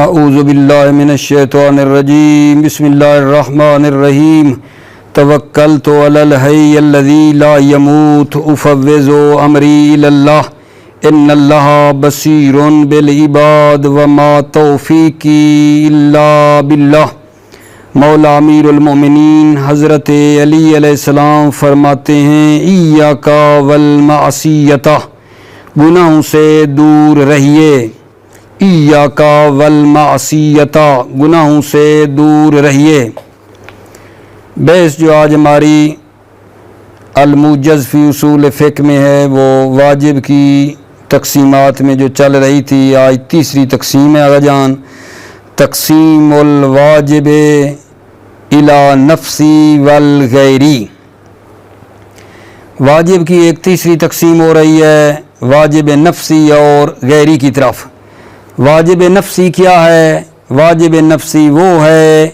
اعوذ باللہ من الشیطان الرجیم بسم اللہ الرحمن الرحیم توکلت علی الحی الذی لا یموت افوض امری الی اللہ ان اللہ بصیر بالعباد وما توفیقی الا باللہ۔ مولا امیر المؤمنین حضرت علی علیہ السلام فرماتے ہیں ایاک والمعصیۃ، گناہوں سے دور رہیے۔ ایاک والمعصیۃ، گناہوں سے دور رہیے۔ بحث جو آج ہماری الموجز فی اصول فقہ میں ہے وہ واجب کی تقسیمات میں جو چل رہی تھی، آج تیسری تقسیم ہے آغا جان، تقسیم الواجب الی نفسی والغیری۔ واجب کی ایک تیسری تقسیم ہو رہی ہے واجب نفسی اور غیری کی طرف۔ واجب نفسی کیا ہے؟ واجب نفسی وہ ہے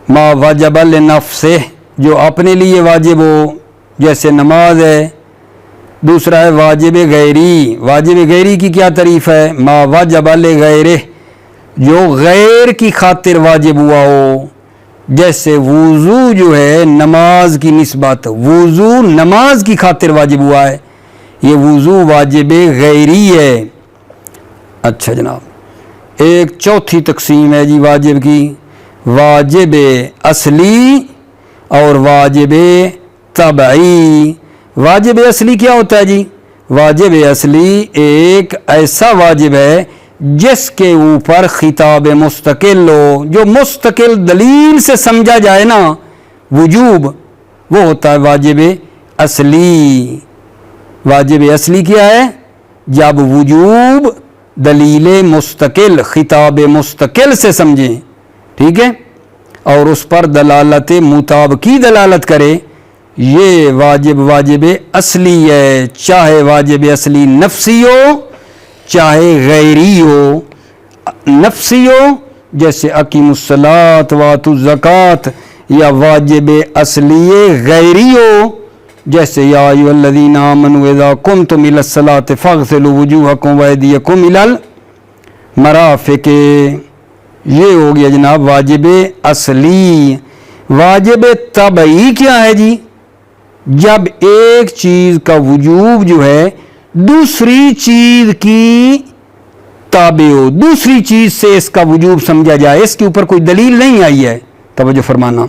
ما وجب لنفسہ، جو اپنے لیے واجب ہو، جیسے نماز ہے۔ دوسرا ہے واجب غیری۔ واجب غیری کی کیا تعریف ہے؟ ما وجب لغیرہ، جو غیر کی خاطر واجب ہوا ہو، جیسے وضو جو ہے نماز کی نسبت، وضو نماز کی خاطر واجب ہوا ہے، یہ وضو واجب غیری ہے۔ اچھا جناب، ایک چوتھی تقسیم ہے جی واجب کی، واجب اصلی اور واجب طبعی۔ واجب اصلی کیا ہوتا ہے جی؟ واجب اصلی ایک ایسا واجب ہے جس کے اوپر خطاب مستقل ہو، جو مستقل دلیل سے سمجھا جائے نا وجوب، وہ ہوتا ہے واجب اصلی۔ واجب اصلی کیا ہے؟ جب وجوب دلیل مستقل، خطاب مستقل سے سمجھیں، ٹھیک ہے، اور اس پر دلالت مطابقی دلالت کرے، یہ واجب اصلی ہے، چاہے واجب اصلی نفسی ہو چاہے غیری ہو۔ نفسی ہو جیسے اقیم الصلاۃ وآتوا الزکوٰۃ، یا واجب اصلی غیری ہو جیسے یا ایھا الذین آمنوا اذا قمتم الی الصلاۃ فاغسلوا وجوہکم وایدیکم الی المرافق۔ یہ ہو گیا جناب واجب اصلی۔ واجب طبعی کیا ہے جی؟ جب ایک چیز کا وجوب جو ہے دوسری چیز کی تابع ہو، دوسری چیز سے اس کا وجوب سمجھا جائے، اس کے اوپر کوئی دلیل نہیں آئی ہے، توجہ فرمانا،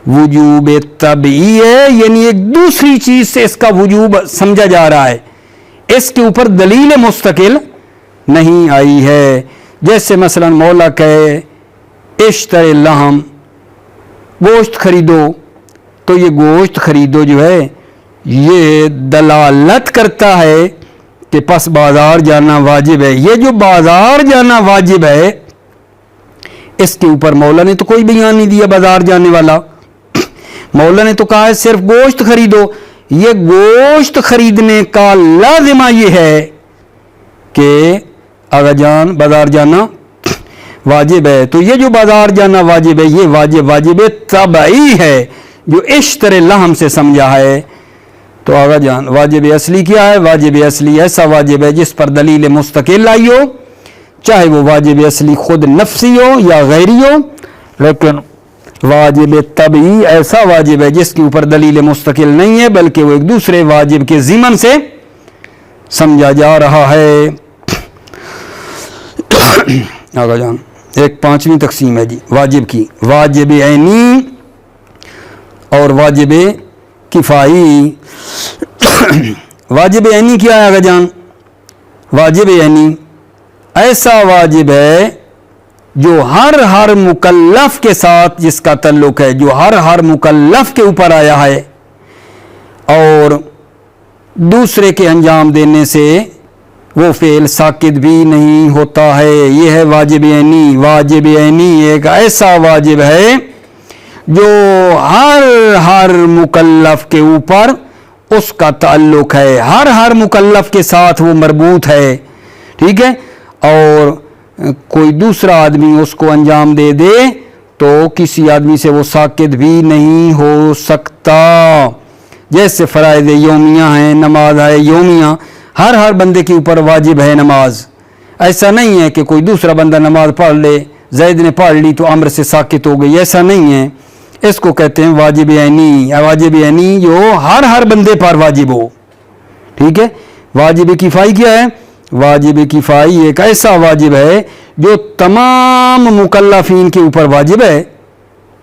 وجوب طبعی ہے، یعنی ایک دوسری چیز سے اس کا وجوب سمجھا جا رہا ہے، اس کے اوپر دلیل مستقل نہیں آئی ہے۔ جیسے مثلا مولا کہے اشتر اللحم، گوشت خریدو، تو یہ گوشت خریدو جو ہے یہ دلالت کرتا ہے کہ پس بازار جانا واجب ہے۔ یہ جو بازار جانا واجب ہے، اس کے اوپر مولا نے تو کوئی بیان نہیں دیا بازار جانے والا، مولا نے تو کہا ہے صرف گوشت خریدو۔ یہ گوشت خریدنے کا لازمہ یہ ہے کہ آغا جان بازار جانا واجب ہے، تو یہ جو بازار جانا واجب ہے یہ واجب طبعی ہے جو اشتر اللحم سے سمجھا ہے۔ تو آغا جان واجب اصلی کیا ہے؟ واجب اصلی ایسا واجب ہے جس پر دلیل مستقل آئی ہو، چاہے وہ واجب اصلی خود نفسی ہو یا غیری ہو، لیکن واجب طبعی ایسا واجب ہے جس کے اوپر دلیل مستقل نہیں ہے بلکہ وہ ایک دوسرے واجب کے ضمن سے سمجھا جا رہا ہے۔ آغا جان ایک پانچویں تقسیم ہے جی واجب کی، واجب عینی اور واجب کفائی۔ واجب عینی کیا ہے آغا جان؟ واجب عینی ایسا واجب ہے جو ہر مکلف کے ساتھ جس کا تعلق ہے، جو ہر مکلف کے اوپر آیا ہے اور دوسرے کے انجام دینے سے وہ فعل ساقط بھی نہیں ہوتا ہے، یہ ہے واجب عینی۔ واجب عینی ایک ایسا واجب ہے جو ہر مکلف کے اوپر اس کا تعلق ہے، ہر مکلف کے ساتھ وہ مربوط ہے، ٹھیک ہے، اور کوئی دوسرا آدمی اس کو انجام دے دے تو کسی آدمی سے وہ ساقط بھی نہیں ہو سکتا۔ جیسے فرائض یومیہ ہیں، نماز ہے یومیہ، ہر بندے کے اوپر واجب ہے نماز، ایسا نہیں ہے کہ کوئی دوسرا بندہ نماز پڑھ لے، زید نے پڑھ لی تو امر سے ساکت ہو گئی، ایسا نہیں ہے. اس کو کہتے ہیں واجب عینی. واجب عینی جو ہر بندے پر واجب ہو. ٹھیک ہے. واجب کفائی کیا ہے؟ واجب کفائی ایک ایسا واجب ہے جو تمام مکلفین کے اوپر واجب ہے.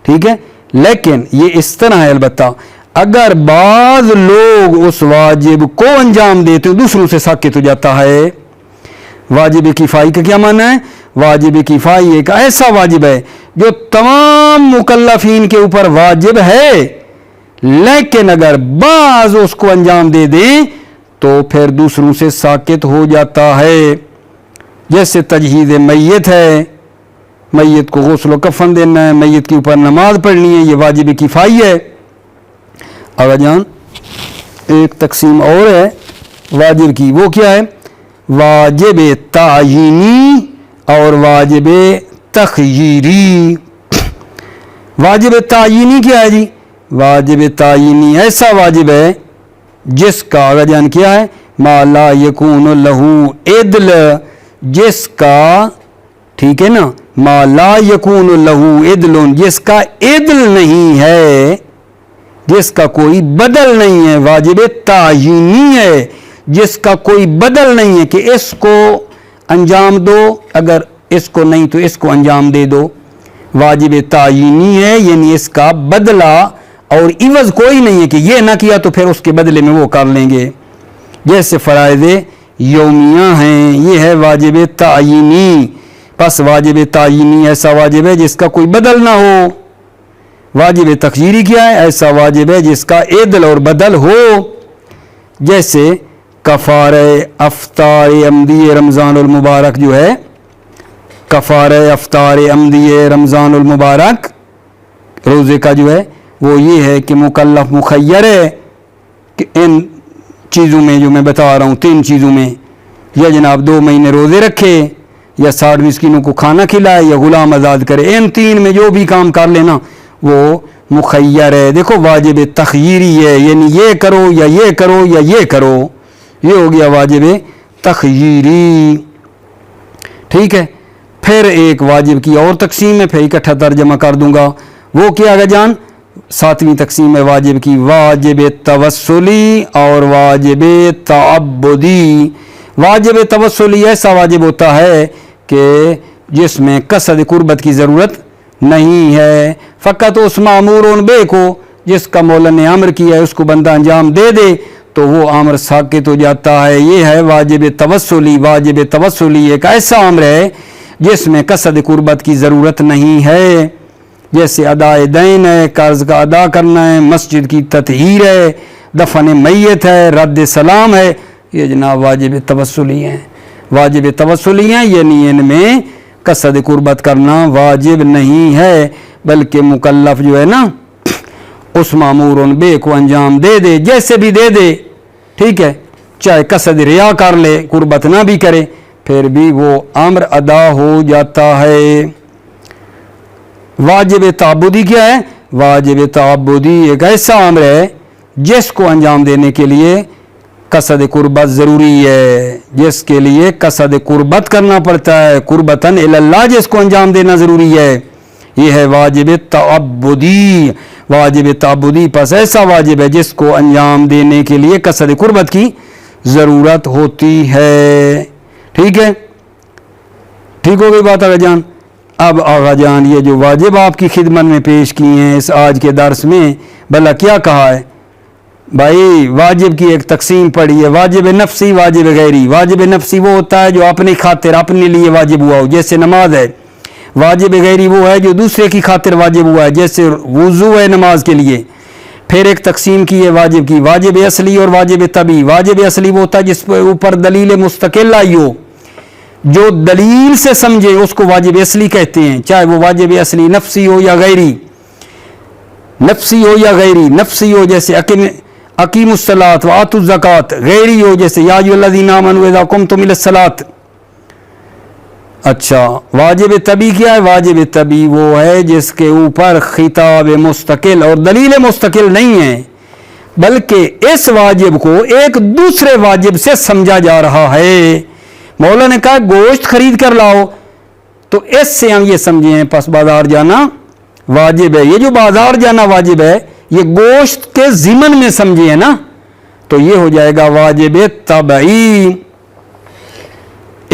ٹھیک ہے. لیکن یہ اس طرح ہے، البتہ اگر بعض لوگ اس واجب کو انجام دیتے ہیں دوسروں سے ساکت ہو جاتا ہے. واجب کفائی کا کیا معنی ہے؟ واجب کفائی ایک ایسا واجب ہے جو تمام مکلفین کے اوپر واجب ہے، لیکن اگر بعض اس کو انجام دے دیں تو پھر دوسروں سے ساکت ہو جاتا ہے. جیسے تجہیز میت ہے، میت کو غسل و کفن دینا ہے، میت کے اوپر نماز پڑھنی ہے، یہ واجب کفائی ہے. آقا جان ایک تقسیم اور ہے واجب کی، وہ کیا ہے؟ واجب تعیینی اور واجب تخییری. واجب تعیینی کیا ہے جی؟ واجب تعیینی ایسا واجب ہے جس کا آقا جان کیا ہے؟ ما لا یکون لہو عدل، جس کا، ٹھیک ہے نا، ما لا یکون لہو عدل، جس کا عدل نہیں ہے، جس کا کوئی بدل نہیں ہے. واجب تعیینی ہے جس کا کوئی بدل نہیں ہے کہ اس کو انجام دو، اگر اس کو نہیں تو اس کو انجام دے دو. واجب تعیینی ہے یعنی اس کا بدلہ اور عوض کوئی نہیں ہے کہ یہ نہ کیا تو پھر اس کے بدلے میں وہ کر لیں گے. جیسے فرائض یومیہ ہیں، یہ ہے واجب تعیینی. پس واجب تعیینی ایسا واجب ہے جس کا کوئی بدل نہ ہو. واجب تخییری کیا ہے؟ ایسا واجب ہے جس کا عدل اور بدل ہو. جیسے کفارہ افطار عمدی رمضان المبارک جو ہے، کفارہ افطار عمدی رمضان المبارک روزے کا جو ہے وہ یہ ہے کہ مکلف مخیر ہے کہ ان چیزوں میں جو میں بتا رہا ہوں، 3 چیزوں میں، یا جناب 2 مہینے روزے رکھے، یا 60 مسکینوں کو کھانا کھلائے، یا غلام آزاد کرے. ان 3 میں جو بھی کام کر لینا وہ مخیر ہے. دیکھو واجب تخییری ہے یعنی یہ کرو یا یہ کرو یا یہ کرو، یہ ہو گیا واجب تخییری. ٹھیک ہے. پھر ایک واجب کی اور تقسیم ہے، پھر اکٹھا ترجمہ کر دوں گا. وہ کیا ہے جان؟ 7ویں تقسیم ہے واجب کی، واجب توسلی اور واجب تعبدی. واجب توسلی ایسا واجب ہوتا ہے کہ جس میں قصد قربت کی ضرورت نہیں ہے، فقط اس معمور بے کو جس کا مولا نے امر کیا ہے اس کو بندہ انجام دے دے تو وہ امر ساکت ہو جاتا ہے. یہ ہے واجب توسلی. واجب توسلی ایک ایسا امر ہے جس میں قصد قربت کی ضرورت نہیں ہے، جیسے ادائے دین ہے، قرض کا ادا کرنا ہے، مسجد کی تطہیر ہے، دفن میت ہے، رد سلام ہے، یہ جناب واجب توسلی ہیں. واجب توسلی ہیں یعنی ان میں قصد قربت کرنا واجب نہیں ہے، بلکہ مکلف جو ہے نا اس معمور بے کو انجام دے دے، جیسے بھی دے دے. ٹھیک ہے. چاہے قصد ریا کر لے، قربت نہ بھی کرے، پھر بھی وہ امر ادا ہو جاتا ہے. واجب تعبدی کیا ہے؟ واجب تعبدی ایک ایسا امر ہے جس کو انجام دینے کے لیے قصد قربت ضروری ہے، جس کے لیے قصد قربت کرنا پڑتا ہے، قربتاً اللہ جس کو انجام دینا ضروری ہے. یہ ہے واجب تعبدی. واجب تعبدی پس ایسا واجب ہے جس کو انجام دینے کے لیے قصد قربت کی ضرورت ہوتی ہے. ٹھیک ہے. ٹھیک ہو گئی بات آقا جان. اب آقا جان یہ جو واجب آپ کی خدمت میں پیش کی ہیں اس آج کے درس میں، بھلا کیا کہا ہے بھائی؟ واجب کی ایک تقسیم پڑھی ہے، واجب نفسی، واجب غیری. واجب نفسی وہ ہوتا ہے جو اپنی خاطر اپنے لیے واجب ہوا ہو، جیسے نماز ہے. واجب غیری وہ ہے جو دوسرے کی خاطر واجب ہوا ہے، جیسے وضو ہے نماز کے لیے. پھر ایک تقسیم کی ہے واجب کی، واجب اصلی اور واجب طبعی. واجب اصلی وہ ہوتا ہے جس پر اوپر دلیل مستقل آئی ہو، جو دلیل سے سمجھے اس کو واجب اصلی کہتے ہیں، چاہے وہ واجب اصلی نفسی ہو یا غیری. نفسی ہو یا غیری. نفسی ہو جیسے اقیم الصلاۃ وآتوا الزکوٰۃ، غیری ہو جیسے یا ایھا الذین آمنوا اذا قمتم الی الصلاۃ. اچھا. واجب طبعی کیا ہے؟ واجب طبعی وہ ہے جس کے اوپر خطاب مستقل اور دلیل مستقل نہیں ہے، بلکہ اس واجب کو ایک دوسرے واجب سے سمجھا جا رہا ہے. مولا نے کہا گوشت خرید کر لاؤ، تو اس سے ہم یہ سمجھے ہیں پس بازار جانا واجب ہے. یہ جو بازار جانا واجب ہے یہ گوشت کے ضمن میں سمجھے ہیں نا، تو یہ ہو جائے گا واجب طبعی.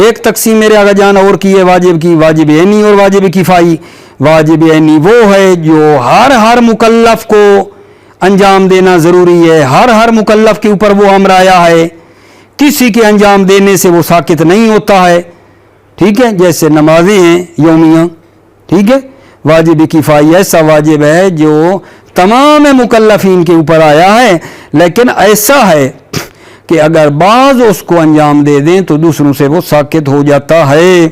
ایک تقسیم میرے آگے جان اور کی ہے واجب کی، واجب عینی اور واجب کفائی. واجب عینی وہ ہے جو ہر مکلف کو انجام دینا ضروری ہے، ہر مکلف کے اوپر وہ امر آیا ہے، کسی کے انجام دینے سے وہ ساکت نہیں ہوتا ہے. ٹھیک ہے، جیسے نمازیں ہیں یومیہ. ٹھیک ہے، واجب کفائی ایسا واجب ہے جو تمام مکلفین کے اوپر آیا ہے، لیکن ایسا ہے کہ اگر بعض اس کو انجام دے دیں تو دوسروں سے وہ ساکت ہو جاتا ہے.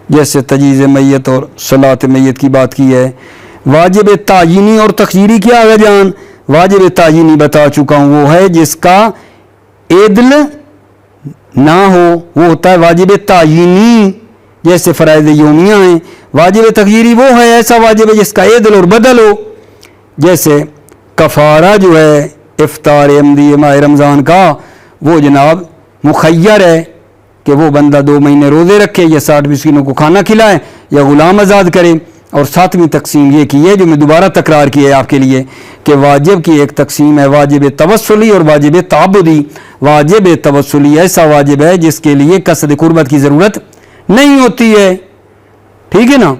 جیسے تجہیز میت اور صلاۃ میت کی بات کی ہے. واجب تعینی اور تخییری کیا ہے جان؟ واجب تعینی بتا چکا ہوں، وہ ہے جس کا عدل نہ ہو، وہ ہوتا ہے واجب تعینی. جیسے فرائض یومیہ ہیں. واجب تخییری وہ ہے ایسا واجب ہے جس کا عدل اور بدل ہو. جیسے کفارہ جو ہے افطار عمدی ماہ رمضان کا، وہ جناب مخیر ہے کہ وہ بندہ 2 مہینے روزے رکھے یا 60 مسکینوں کو کھانا کھلائے یا غلام آزاد کرے. اور 7ویں تقسیم یہ کی ہے جو میں دوبارہ تکرار کی ہے آپ کے لیے کہ واجب کی ایک تقسیم ہے واجب توسلی اور واجب تعبدی. واجب توسلی ایسا واجب ہے جس کے لیے قصد قربت کی ضرورت نہیں ہوتی ہے. ٹھیک ہے نا،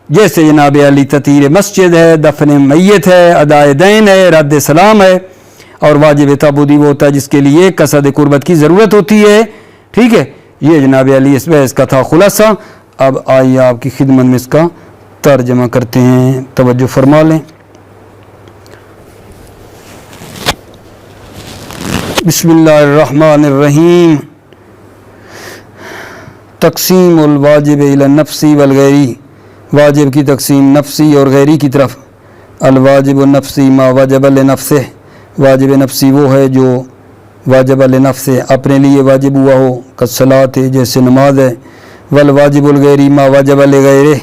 جیسے جناب علی تطہیر مسجد ہے، دفن میت ہے، ادائے دین ہے، رد سلام ہے. اور واجب تعبدی وہ ہوتا ہے جس کے لیے قصد قربت کی ضرورت ہوتی ہے. ٹھیک ہے، یہ جناب علی اس بحث کا تھا خلاصہ. اب آئیے آپ کی خدمت میں اس کا ترجمہ کرتے ہیں، توجہ فرما لیں. بسم اللہ الرحمن الرحیم. تقسیم الواجب الی النفسی والغیری. واجب کی تقسیم نفسی اور غیری کی طرف. الواجب النفسی ما وجب لنفسہ. واجب نفسی وہ ہے جو واجب لنفسہ اپنے لیے واجب ہوا ہو، کالصلاۃ جیسے نماز ہے. والواجب الغیری ما وجب لغیرہ.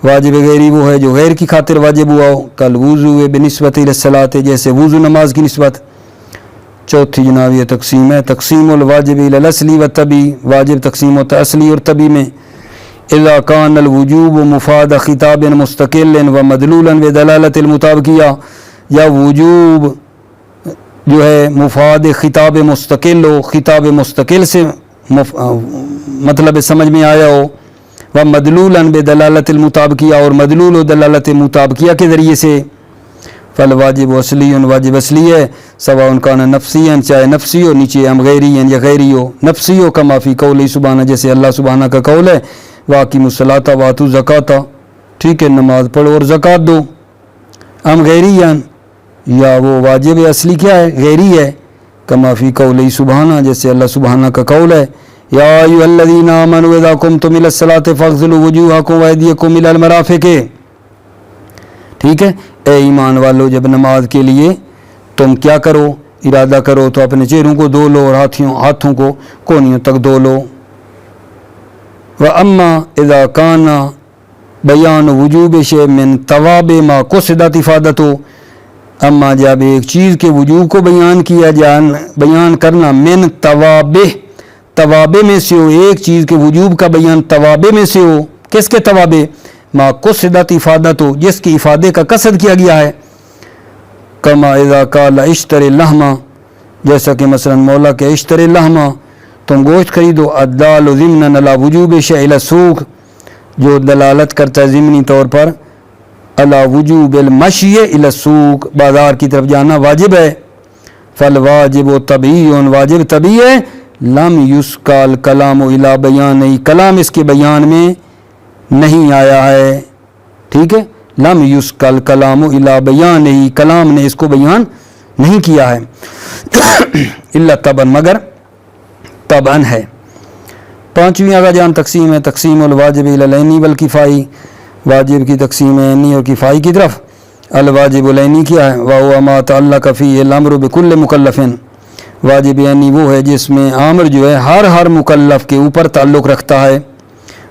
واجب غیری وہ ہے جو غیر کی خاطر واجب ہوا ہو، کالوضوء بنسبت الی الصلاۃ جیسے وضو نماز کی نسبت. چوتھی جناب یہ تقسیم ہے تقسیم الواجب الی الاصلی والطبعی. واجب تقسیم ہوتا ہے اصلی اور طبعی میں. اذا کان الوجوب مفاد خطاب مستقل و مدلولا بدلالت المطابقیہ. یا وجوب جو ہے مفاد خطاب مستقل ہو، خطاب مستقل سے مطلب سمجھ میں آیا ہو، و مدلولا بدلالت المطابقیہ اور مدلول و دلالت مطابقیہ کے ذریعے سے. فالواجب اصلی واجب اصلی ہے سواء کان نفسی چاہے نفسی ہو، نیچے ہم غیری یا غیری ہو. نفسی ہو کما فی قول سبحانہ جیسے اللہ سبحانہ کا قول ہے واقیموا الصلاۃ وآتوا الزکاۃ. ٹھیک ہے، نماز پڑھو اور زکوٰۃ دو. ہم غیری یا وہ واجب اصلی کیا ہے غیری ہے کما فی قول سبحانہ جیسے اللہ سبحانہ کا قول ہے یا ایھا الذین آمنوا اذا قمتم الی الصلاۃ فاغسلوا وجوہکم وایدیکم الی المرافق. ٹھیک ہے، اے ایمان والو جب نماز کے لیے تم کیا کرو، ارادہ کرو تو اپنے چہروں کو دھو لو اور ہاتھوں کو کونیوں تک دھو لو. وَأَمَّا إِذَا كَانَ بیان وجوب شیء من ثواب ما قصدت افادتو. اما جب ایک چیز کے وجوب کو بیان کرنا من توابع میں سے ہو، ایک چیز کے وجوب کا بیان توابع میں سے ہو. کس کے توابع؟ ما قصدت افادتو جس کی افادے کا قصد کیا گیا ہے. کما اذا قال اشتری اللحم جیسا کہ مثلا مولا کہ اشتری اللحم تم گوشت خریدو. الدال ضمنا علی وجوب شیء الی السوق جو دلالت کرتا ہے ضمنی طور پر علی وجوب المشی الی السوق بازار کی طرف جانا واجب ہے. فالواجب طبعی واجب طبعی ہے. لم یسکا الکلام الی بیان کلام اس کے بیان میں نہیں آیا ہے. ٹھیک ہے، لم یسکا الکلام الی بیان کلام نے اس کو بیان نہیں کیا ہے. الا طبعا مگر طبعا ہے. پانچویں آگا جان تقسیم ہے تقسیم الواجب الی العینی والکفائی. واجب کی تقسیم ہے عینی اور کفائی کی طرف. الواجب العینی کیا ہے؟ وہو ما تعلق فیہ الامر بکل مکلف. واجب عینی وہ ہے جس میں امر جو ہے ہر مکلف کے اوپر تعلق رکھتا ہے.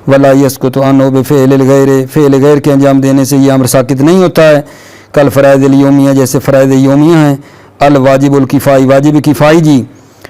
ولا یسکت عنہ بفعل الغیر فعل غیر کے انجام دینے سے یہ امر ساکت نہیں ہوتا ہے. کل فرائض الیومیہ جیسے فرائض یومیہ ہیں. الواجب الکفائی واجب کفائی جی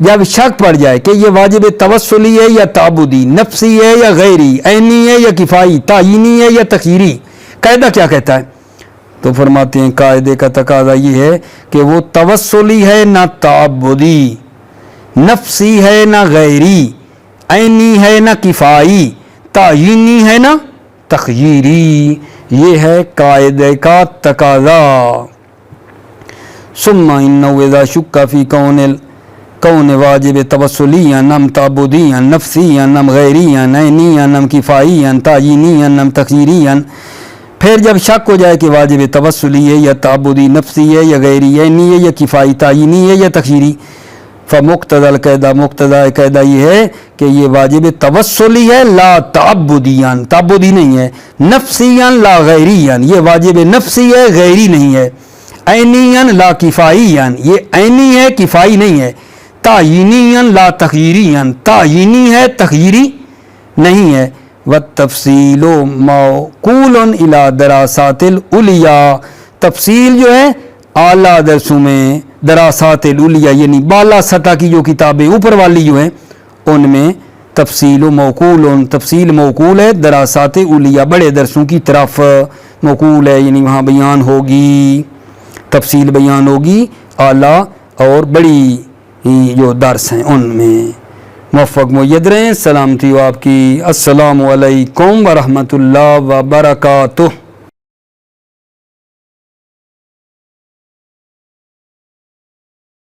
جب شک پڑ جائے کہ یہ واجب توسلی ہے یا تعبدی، نفسی ہے یا غیری، عینی ہے یا کفائی، تعینی ہے یا تخیری، قاعدہ کیا کہتا ہے؟ تو فرماتے ہیں قاعدے کا تقاضا یہ ہے کہ وہ توسلی ہے نہ تعبدی، نفسی ہے نہ غیری، عینی ہے نہ کفائی، تعینی ہے نہ تخییری، یہ ہے قاعدے کا تقاضا۔ ثم انه اذا شک فی کون واجب توسلیاً ام تعبدیاً نفسیاً ام غیریاً عینیاً ام کفائیاً تعینیاً ام تخییریاً، پھر جب شک ہو جائے کہ واجب توسلی ہے یا تعبدی، نفسی ہے یا غیری، عینی ہے یا کفائی، تعینی ہے یا تخییری، فمقتضی القاعدہ، مقتضی قاعدہ یہ ہے کہ یہ واجب توسلی ہے لا تعبدیاً، تعبدی نہیں ہے، نفسیاً لا غیریاً، یہ واجب نفسی ہے غیری نہیں ہے، عینیاً لا کفائیاً، یہ عینی ہے کفائی نہیں ہے، تعینیاً لا تخییریاً، تعینی ہے تخییری نہیں ہے، والتفصیل موکول الی دراسات العلیاء، تفصیل جو ہے اعلیٰ درسوں میں، دراسات العلیاء یعنی بالا سطح کی جو کتابیں اوپر والی جو ہیں ان میں تفصیل تفصیل موکول ہے دراسات علیاء، بڑے درسوں کی طرف موکول ہے، یعنی وہاں بیان ہوگی، تفصیل بیان ہوگی اعلیٰ اور بڑی جو درس ہیں ان میں۔ موفق مید رہیں، سلامتی ہو آپ کی۔ السلام علیکم ورحمۃ اللہ وبرکاتہ۔